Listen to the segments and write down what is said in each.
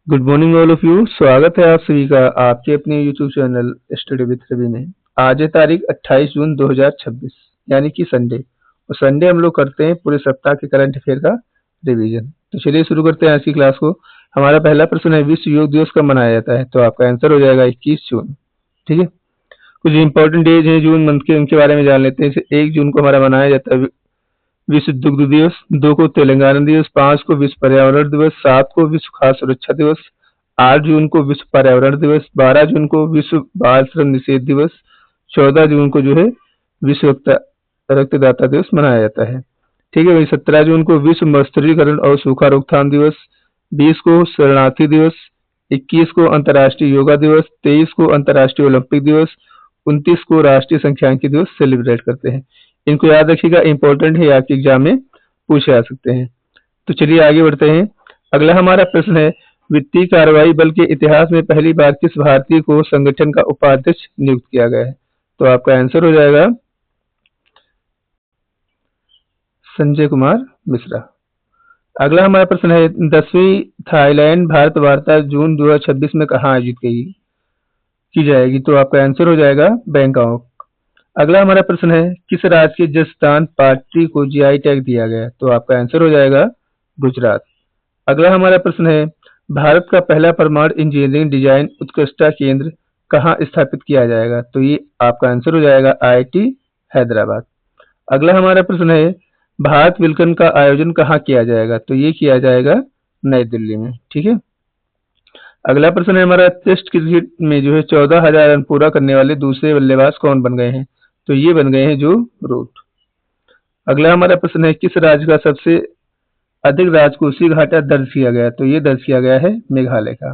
Good morning all of you. स्वागत है आप सभी का आपके अपने YouTube channel study with Ravi में। आज है तारीख 28 जून 2026 यानी कि संडे। और संडे हम लोग करते हैं पूरे सप्ताह के करंट अफेयर का रिवीजन। तो चलिए शुरू करते हैं आज की क्लास को। हमारा पहला प्रश्न है, विश्व योग दिवस कब मनाया जाता है? तो आपका आंसर हो जाएगा 21 जून। ठीक है, कुछ इंपॉर्टेंट डेज हैं जून मंथ के, उनके बारे में जान लेते हैं। जैसे 1 जून को हमारा मनाया जाता है विश्व दुग्ध दिवस, 2 को तेलंगाना दिवस, 5 को विश्व पर्यावरण दिवस, 7 को विश्व खाद्य सुरक्षा दिवस, 8 जून को विश्व पर्यावरण दिवस, 12 जून को विश्व बाल श्रम निषेध दिवस, 14 जून को जो है विश्व रक्तदाता दिवस मनाया जाता है। ठीक है, वही 17 जून को विश्व मस्तिष्कीकरण और सूखा रोकथाम दिवस, 20 को शरणार्थी दिवस, 21 को अंतर्राष्ट्रीय योगा दिवस, 23 को अंतर्राष्ट्रीय ओलंपिक दिवस, 29 को राष्ट्रीय सांख्यिकी दिवस सेलिब्रेट करते हैं। इनको याद रखिएगा, इंपॉर्टेंट है, आपके एग्जाम में पूछे जा सकते हैं। तो चलिए आगे बढ़ते हैं। अगला हमारा प्रश्न है, वित्तीय कार्रवाई बल के इतिहास में पहली बार किस भारतीय को संगठन का उपाध्यक्ष नियुक्त किया गया है? तो आपका आंसर हो जाएगा संजय कुमार मिश्रा। अगला हमारा प्रश्न है, 10वीं थाईलैंड भारत वार्ता जून 2026 में कहाँ आयोजित की जाएगी? तो आपका आंसर हो जाएगा बैंकॉक। अगला हमारा प्रश्न है, किस राज्य के जसदान पार्टी को जीआई टैग दिया गया? तो आपका आंसर हो जाएगा गुजरात। अगला हमारा प्रश्न है, भारत का पहला परमाणु इंजीनियरिंग डिजाइन उत्कृष्टता केंद्र कहाँ स्थापित किया जाएगा? तो ये आपका आंसर हो जाएगा आईआईटी हैदराबाद। अगला हमारा प्रश्न है, भारत विल्कन का आयोजन कहाँ किया जाएगा? तो ये किया जाएगा नई दिल्ली में। ठीक है, अगला प्रश्न है हमारा, टेस्ट क्रिकेट में जो है 14,000 रन पूरा करने वाले दूसरे बल्लेबाज कौन बन गए हैं? तो ये बन गए हैं जो रूट। अगला हमारा प्रश्न है, किस राज्य का सबसे अधिक राजकोषीय घाटा दर्ज किया गया? तो ये दर्ज किया गया है मेघालय का।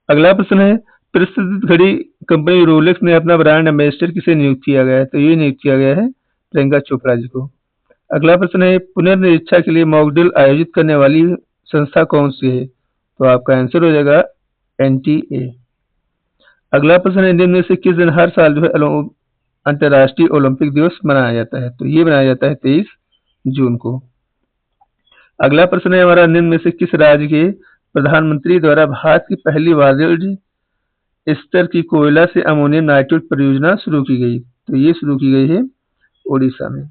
अगला प्रश्न है, प्रसिद्ध घड़ी कंपनी रोलेक्स ने अपना ब्रांड एम्बेसडर किसे नियुक्त किया गया है? तो ये नियुक्त किया गया है प्रियंका चोपड़ा जी को। अगला प्रश्न है, पुनर्निरीक्षा के लिए मॉक ड्रिल आयोजित करने वाली संस्था कौन सी है? तो आपका आंसर हो जाएगा एनटीए। अगला प्रश्न है, निम्न में से किस दिन हर साल जो है अंतर्राष्ट्रीय ओलंपिक दिवस मनाया जाता है? तो ये मनाया जाता है 23 जून को। अगला प्रश्न है हमारा, निम्न में से किस राज्य के प्रधानमंत्री द्वारा भारत की पहली वाणिज्य स्तर की कोयला से अमोनियम नाइट्रेट परियोजना शुरू की गई? तो ये शुरू की गई है ओडिशा में।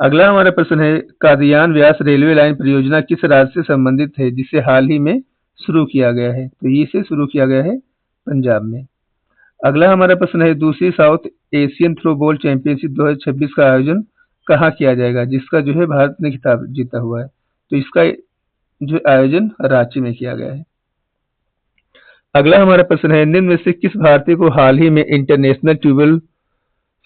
अगला हमारा प्रश्न है, कादियान व्यास रेलवे लाइन परियोजना किस राज्य से संबंधित है जिसे हाल ही में शुरू किया गया है? तो ये से शुरू किया गया है पंजाब में। अगला हमारा प्रश्न है, दूसरी South Asian throw ball championship 2026 का आयोजन कहाँ किया जाएगा, जिसका जो है भारत ने खिताब जीता हुआ है? तो इसका जो आयोजन रांची में किया गया है। अगला हमारा प्रश्न है, निम्न में से किस भारतीय को हाल ही में international tribunal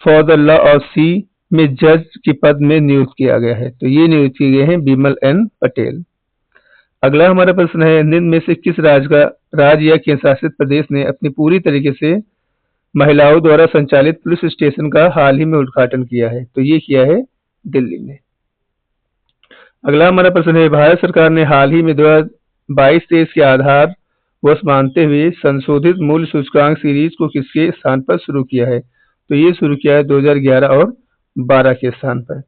for the law of sea में जज के पद में नियुक्त किया गया है? तो ये नियुक्त किए गए हैं बिमल एन पटेल। अगला हमारा प्रश्न है, निम्न में से किस राज्य या केंद्र शासित प्रदेश ने अपनी पूरी तरीके से महिलाओं द्वारा संचालित पुलिस स्टेशन का हाल ही में उद्घाटन किया है? तो ये किया है दिल्ली में। अगला हमारा प्रश्न है, भारत सरकार ने हाल ही में 2022-23 के आधार वर्ष मानते हुए संशोधित मूल्य सूचकांक सीरीज को किसके स्थान पर शुरू किया है? तो ये शुरू किया है 2011 और 12 के स्थान पर।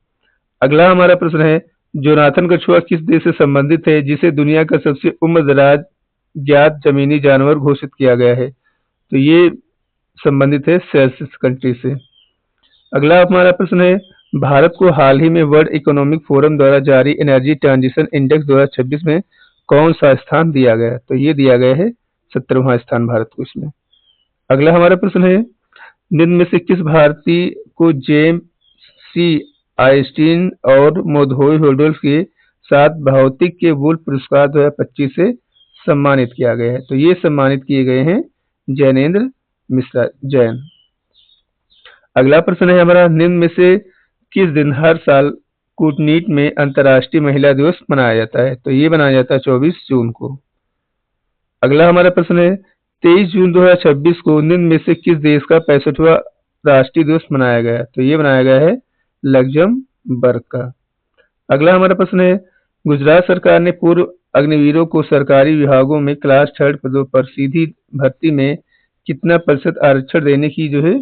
अगला हमारा प्रश्न है, जोनाथन कछुआ किस देश से संबंधित है जिसे दुनिया का सबसे उम्रदराज ज्ञात जमीनी जानवर घोषित किया गया है? तो ये संबंधित है सेल्सियस कंट्री से। अगला हमारा प्रश्न है, भारत को हाल ही में वर्ल्ड इकोनॉमिक फोरम द्वारा जारी एनर्जी ट्रांजिशन इंडेक्स 2026 में कौन सा स्थान दिया गया? तो ये दिया गया है 17वां स्थान भारत को इसमें। अगला हमारा प्रश्न है, निम्न में से किस भारतीय को जेम्स सी आइंस्टीन और मोधोई होल्डर्स के साथ भौतिक के वुल्फ पुरस्कार 2025 से सम्मानित किया गया है? तो ये सम्मानित किए गए हैं जैनेन्द्र मिश्रा जैन। अगला प्रश्न है हमारा, निम्न में से किस दिन हर साल कूटनीति में अंतर्राष्ट्रीय महिला दिवस मनाया जाता है? तो ये मनाया जाता है 24 जून को। अगला हमारा प्रश्न है, 23 जून 2026 को निम्न में से किस देश का 65वां राष्ट्रीय दिवस मनाया गया? तो ये मनाया गया है लग्जमबर्ग का। अगला हमारा प्रश्न है, गुजरात सरकार ने पूर्व अग्निवीरों को सरकारी विभागों में क्लास 3 पदों पर सीधी भर्ती में कितना प्रतिशत आरक्षण देने की जो है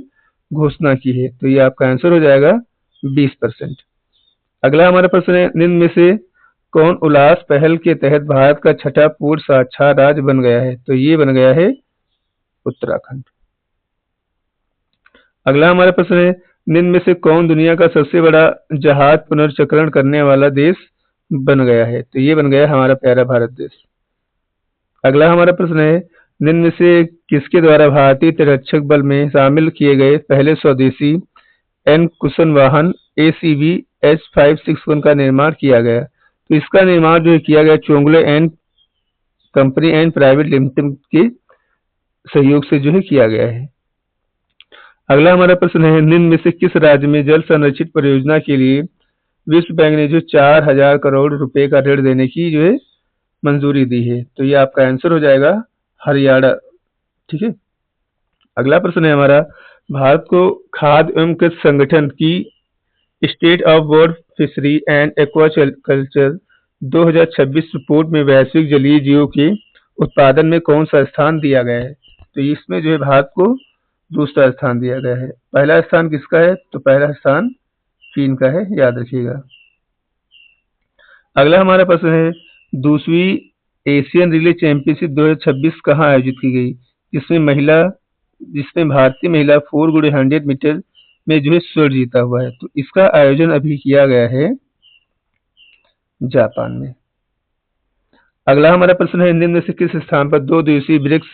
घोषणा की है? तो ये आपका आंसर हो जाएगा 20%। अगला हमारा प्रश्न है, निम्न में से कौन उल्लास पहल के तहत भारत का छठा पूर्ण साक्षर राज्य बन गया है? तो ये बन गया है उत्तराखंड। अगला हमारा प्रश्न है, निम्न में से कौन दुनिया का सबसे बड़ा जहाज पुनर्चक्रण करने वाला देश बन गया है? तो ये बन गया हमारा प्यारा भारत देश। अगला हमारा प्रश्न है, निम्न में से किसके द्वारा भारतीय तटरक्षक बल में शामिल किए गए पहले स्वदेशी एन कुशन वाहन ACV H561 का निर्माण किया गया? तो इसका निर्माण जो है किया गया Chongle and company and private limited के सहयोग से जो है किया गया है। अगला हमारा प्रश्न है, निम्न में से किस राज्य में जल संरक्षित परियोजना के लिए विश्व बैंक ने जो 4000 करोड़ रुपए का ऋण देने की जो है मंजूरी दी है? तो ये आपका आंसर हो जाएगा हरियाणा। ठीक है। अगला प्रश्न है हमारा, भारत को खाद्य एवं कृषि संगठन की state of world fishery and aquaculture 2026 report में वैश्विक जलीय जीवों के उत्पादन में कौन सा स्थान दिया गया है? तो इसमें जो है भारत को दूसरा स्थान दिया गया है। पहला स्थान किसका है? तो पहला स्थान चीन का है, याद रखिएगा। अगला हमारा प्रश्न है, दूसरी एशियन रिले चैंपियनशिप 2026 कहाँ आयोजित की गई? जिसमें भारतीय महिला 4x100 मीटर में जो है स्वर्ण जीता हुआ है। तो इसका आयोजन अभी किया गया है जापान में। अगला हमारा प्रश्न है, निम्न में से किस स्थान पर 2 दिवसीय ब्रिक्स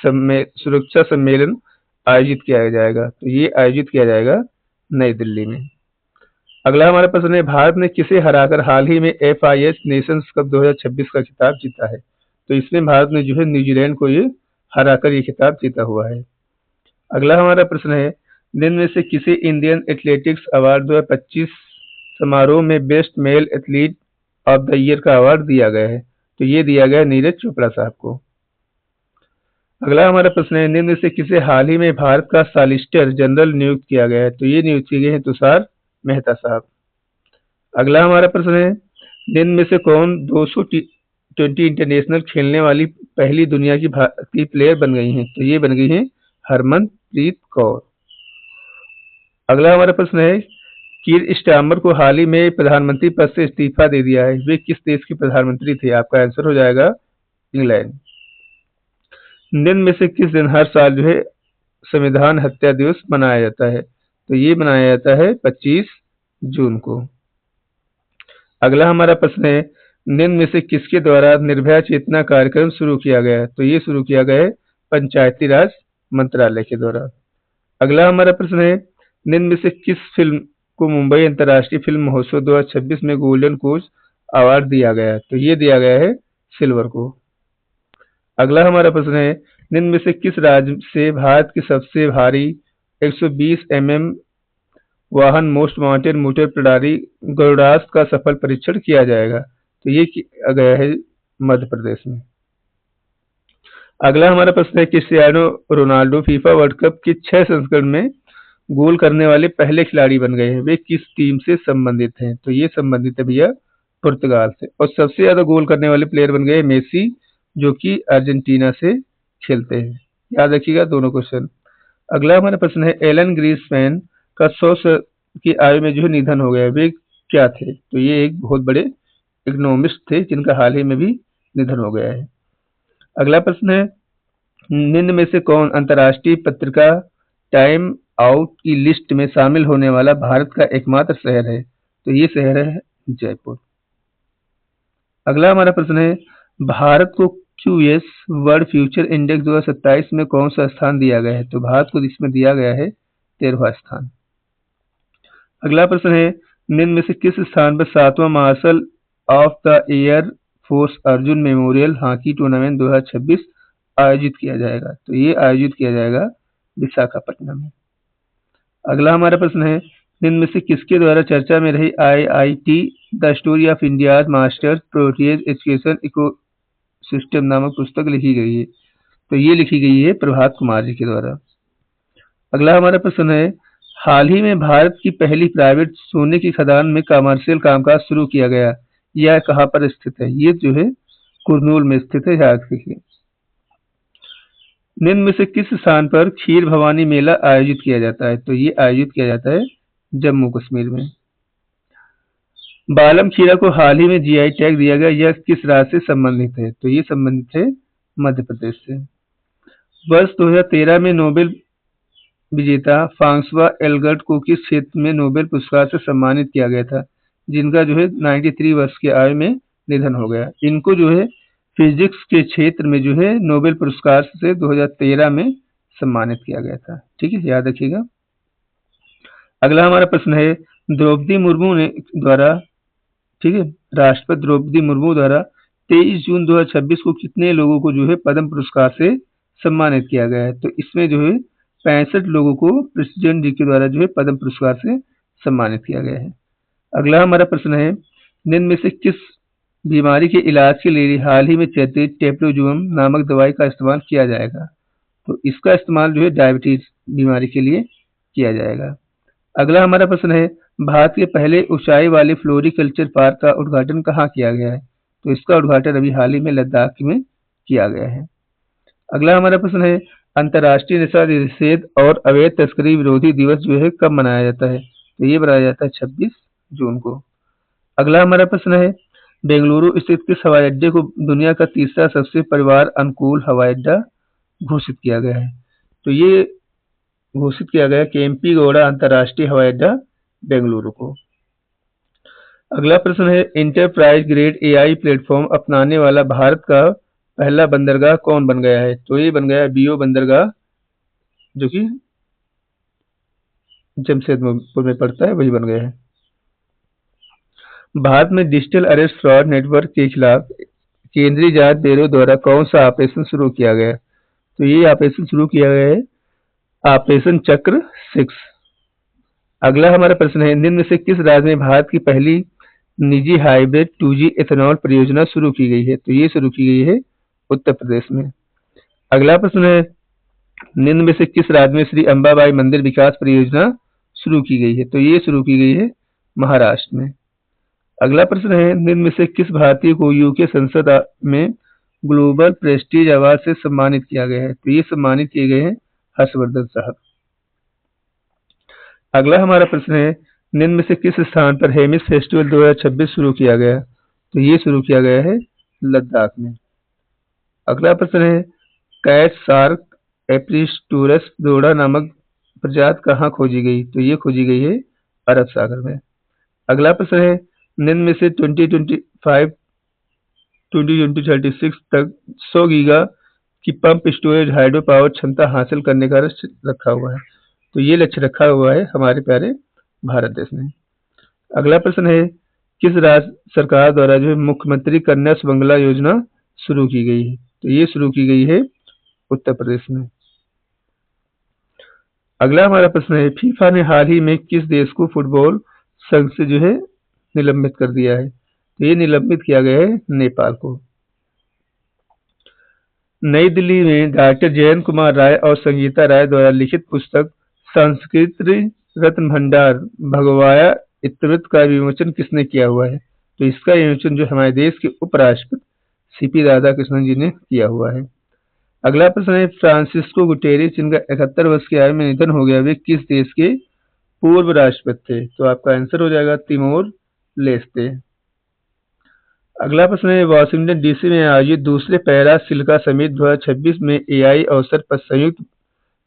सुरक्षा सम्मेलन आयोजित किया जाएगा? तो ये आयोजित किया जाएगा नई दिल्ली में। अगला हमारा प्रश्न है, भारत ने किसे हराकर हाल ही में FIH नेशंस कप 2026 का खिताब जीता है? तो इसमें भारत ने जो है न्यूजीलैंड को ये हराकर ये खिताब जीता हुआ है। अगला हमारा प्रश्न है, निम्न में से किसे इंडियन एथलेटिक्स अवार्ड 2025 समारोह में best male athlete of the year का अवार्ड दिया गया है? तो ये दिया गया नीरज चोपड़ा साहब को। अगला हमारा प्रश्न है, निम्न में से किसे हाल ही में भारत का सॉलिसिटर जनरल नियुक्त किया गया है? तो ये नियुक्त किए गए हैं तुषार मेहता साहब। अगला हमारा प्रश्न है, निम्न में से कौन 220 इंटरनेशनल खेलने वाली पहली दुनिया की भारतीय प्लेयर बन गई हैं? तो ये बन गई हैं हरमनप्रीत कौर। अगला हमारा प्रश्न है, कीर स्टारमर को हाल ही में प्रधानमंत्री पद से इस्तीफा दे दिया है, वे किस देश के प्रधानमंत्री थे? आपका आंसर हो जाएगा इंग्लैंड। निम्न में से किस दिन हर साल जो है संविधान हत्या दिवस मनाया जाता है? तो ये मनाया जाता है 25 जून को। अगला हमारा प्रश्न है, निम्न में से किसके द्वारा निर्भया चेतना कार्यक्रम शुरू किया गया है? तो ये शुरू किया गया है पंचायती राज मंत्रालय के द्वारा। अगला हमारा प्रश्न है, निम्न में से किस फिल्म को मुंबई अंतर्राष्ट्रीय फिल्म महोत्सव 2026 में गोल्डन कोच अवार्ड दिया गया है? तो ये दिया गया है सिल्वर को। अगला हमारा प्रश्न है, निम्न में से किस राज्य से भारत की सबसे भारी 120 mm वाहन मोस्ट वांटेड मोटर प्रणाली गरुड़ास्त्र का सफल परीक्षण किया जाएगा? तो ये किया गया है मध्य प्रदेश में। अगला हमारा प्रश्न है, Cristiano Ronaldo FIFA world cup के 6 संस्करण में गोल करने वाले पहले खिलाड़ी बन गए हैं, वे किस टीम से संबंधित हैं? तो ये संबंधित है भैया पुर्तगाल से। और सबसे ज्यादा गोल करने वाले प्लेयर बन गए मेसी, जो कि अर्जेंटीना से खेलते हैं। याद रखिएगा दोनों क्वेश्चन। अगला हमारा प्रश्न है, एलन ग्रीसमैन का 100 की आयु में जो है निधन हो गया, वे क्या थे? तो ये एक बहुत बड़े इकोनॉमिस्ट थे जिनका हाल ही में भी निधन हो गया है। अगला प्रश्न है, निम्न में से कौन अंतर्राष्ट्रीय पत्रिका टाइम आउट की लिस्ट में शामिल होने वाला भारत का एकमात्र शहर है? तो ये शहर है जयपुर। अगला हमारा प्रश्न है, भारत को QS वर्ल्ड फ्यूचर इंडेक्स 2027 में कौन सा स्थान दिया गया है? तो भारत को इसमें दिया गया है 13वां स्थान। अगला प्रश्न है, निम्न में से किस स्थान पर 7वां marshal of the air force Arjun memorial hockey tournament 2026 आयोजित किया जाएगा? तो ये आयोजित किया जाएगा विशाखापट्टनम में। अगला हमारा प्रश्न है, निम्न में से किसके द्वारा चर्चा में रही IIT the story of India's masters proteases education ecosystem नामक पुस्तक लिखी गई है? तो ये लिखी गई है प्रभात कुमार जी के द्वारा। अगला हमारा प्रश्न है, हाल ही में भारत की पहली प्राइवेट सोने की खदान में कमर्शियल कामकाज शुरू किया गया, यह कहाँ पर स्थित है? ये जो है कुरनूल में स्थित है, याद रखिए। निम्न में से किस स्थान पर खीर भवानी मेला आयोजित किया जाता है? तो ये आयोजित किया जाता है जम्मू कश्मीर में। बालम खीरा को हाल ही में जीआई टैग दिया गया, यह किस राज्य से संबंधित है? तो ये संबंधित है मध्य प्रदेश से। वर्ष 2013 में नोबेल विजेता फ्रांसवा एल्गर्ट को किस क्षेत्र में नोबेल पुरस्कार से सम्मानित किया गया था, जिनका जो है 93 वर्ष की आयु में निधन हो गया। इनको जो है फिजिक्स के क्षेत्र में जो है नोबेल पुरस्कार से 2013 में सम्मानित किया गया था। ठीक है, याद रखिएगा। अगला हमारा प्रश्न है, द्रौपदी मुर्मू ने द्वारा, ठीक है, राष्ट्रपति द्रौपदी मुर्मू द्वारा 23 जून 2026 को कितने लोगों को जो है पद्म पुरस्कार से सम्मानित किया गया है? तो इसमें जो है 65 लोगों को प्रेसिडेंट जी के द्वारा जो है पद्म पुरस्कार से सम्मानित किया गया है। अगला हमारा प्रश्न है, निम्न में से किस बीमारी के इलाज के लिए हाल ही में चर्चित टेप्रोजुम नामक दवाई का इस्तेमाल किया जाएगा? तो इसका इस्तेमाल जो है डायबिटीज बीमारी के लिए किया जाएगा। अगला हमारा प्रश्न है, भारत के पहले ऊंचाई वाले फ्लोरिकल्चर पार्क का उद्घाटन कहाँ किया गया है? तो इसका उद्घाटन अभी हाल ही में लद्दाख में किया गया है। अगला हमारा प्रश्न है, अंतर्राष्ट्रीय नशा निषेध और अवैध तस्करी विरोधी दिवस जो है कब मनाया जाता है? तो ये मनाया जाता है 26 जून को। अगला हमारा प्रश्न है, बेंगलुरु स्थित किस हवाई अड्डे को दुनिया का तीसरा सबसे परिवार अनुकूल हवाई अड्डा घोषित किया गया है? तो ये घोषित किया गया केम्पी-गौड़ा अंतर्राष्ट्रीय हवाई अड्डा बेंगलुरु को। अगला प्रश्न है, इंटरप्राइज ग्रेड एआई प्लेटफॉर्म अपनाने वाला भारत का पहला बंदरगाह कौन बन गया है? तो ये बन गया बीओ बंदरगाह, जो कि जमशेदपुर में पड़ता है, वही बन गया है। भारत में डिजिटल अरेस्ट फ्रॉड नेटवर्क के खिलाफ केंद्रीय जांच ब्यूरो द्वारा कौन सा ऑपरेशन शुरू किया गया? तो ये ऑपरेशन शुरू किया गया है ऑपरेशन चक्र 6। अगला हमारा प्रश्न है, निम्न में से किस राज्य में भारत की पहली निजी हाइब्रिड 2G एथेनॉल परियोजना शुरू की गई है? तो ये शुरू की गई है उत्तर प्रदेश में। अगला प्रश्न है, निम्न में से किस राज्य में श्री अंबाबाई मंदिर विकास परियोजना शुरू की गई है? तो ये शुरू की गई है महाराष्ट्र में। अगला प्रश्न है, निम्न में से किस भारतीय को यूके संसद में ग्लोबल प्रेस्टीज अवार्ड से सम्मानित किया गया है? तो ये सम्मानित किए गए हैं हर्षवर्धन साहब। अगला हमारा प्रश्न है, निम्न में से किस स्थान पर हेमिस फेस्टिवल 2026 शुरू किया गया? तो ये शुरू किया गया है लद्दाख में। अगला प्रश्न है, कैट शार्क एप्रिस्टूरस दोड़ा नामक प्रजाति कहाँ खोजी गई? तो ये खोजी गई है अरब सागर में। अगला प्रश्न है, निम्न में से 2036 तक 100 गीगा की पंप स्टोरेज हाइड्रो पावर क्षमता हासिल करने का लक्ष्य रखा हुआ है। तो ये लक्ष्य रखा हुआ है हमारे प्यारे भारत देश ने। अगला प्रश्न है, किस राज्य सरकार द्वारा जो है मुख्यमंत्री कन्या सुमंगला योजना शुरू की गई है? तो ये शुरू की गई है उत्तर प्रदेश में। अगला हमारा प्रश्न है, फीफा ने हाल ही में किस देश को फुटबॉल संघ से जो है निलंबित कर दिया है? तो ये निलंबित किया गया है नेपाल को। नई दिल्ली में डॉक्टर जयंत कुमार राय और संगीता राय द्वारा लिखित पुस्तक संस्कृत रत्न भंडार भगवाया इतवृत्त का विमोचन किसने किया हुआ है? तो इसका विमोचन जो हमारे देश के उपराष्ट्रपति सीपी राधाकृष्णन जी ने किया हुआ है। अगला प्रश्न है, फ्रांसिस्को गुटेरेस जिनका 71 वर्ष की आयु में निधन हो गया, वे किस देश के पूर्व राष्ट्रपति थे? तो आपका आंसर हो जाएगा तिमोर लेस्ते। अगला प्रश्न है, वाशिंगटन डीसी में आयोजित दूसरे पैरा सिलिका समिट 2026 में एआई अवसर पर संयुक्त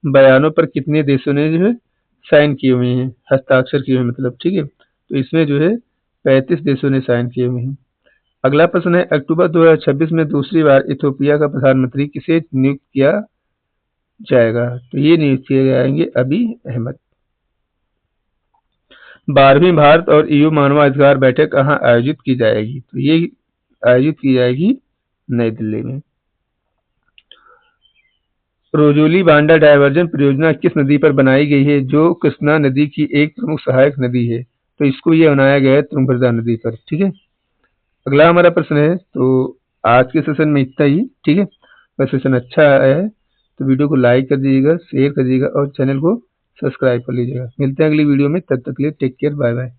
बयानों पर कितने देशों ने जो है साइन किए हुए हैं, हस्ताक्षर किए हुए मतलब, ठीक है। तो इसमें जो है 35 देशों ने साइन किए हुए हैं। अगला प्रश्न है, अक्टूबर 2026 में दूसरी बार इथियोपिया का प्रधानमंत्री किसे नियुक्त किया जाएगा? तो ये नियुक्त किए जाएंगे अबी अहमद। 12वीं भारत और ईयू मानवाधिकार बैठक कहाँ आयोजित की जाएगी? तो ये आयोजित की जाएगी नई दिल्ली में। रोजोली बांडा डायवर्जन परियोजना किस नदी पर बनाई गई है, जो कृष्णा नदी की एक प्रमुख सहायक नदी है? तो इसको ये बनाया गया है तुंगभद्रा नदी पर, ठीक है। अगला हमारा प्रश्न है, तो आज के सेशन में इतना ही, ठीक है। अगर सेशन अच्छा आया है तो वीडियो को लाइक कर दीजिएगा, शेयर कर दीजिएगा और चैनल को सब्सक्राइब कर लीजिएगा। मिलते हैं अगली वीडियो में, तब तक के लिए टेक केयर, बाय बाय।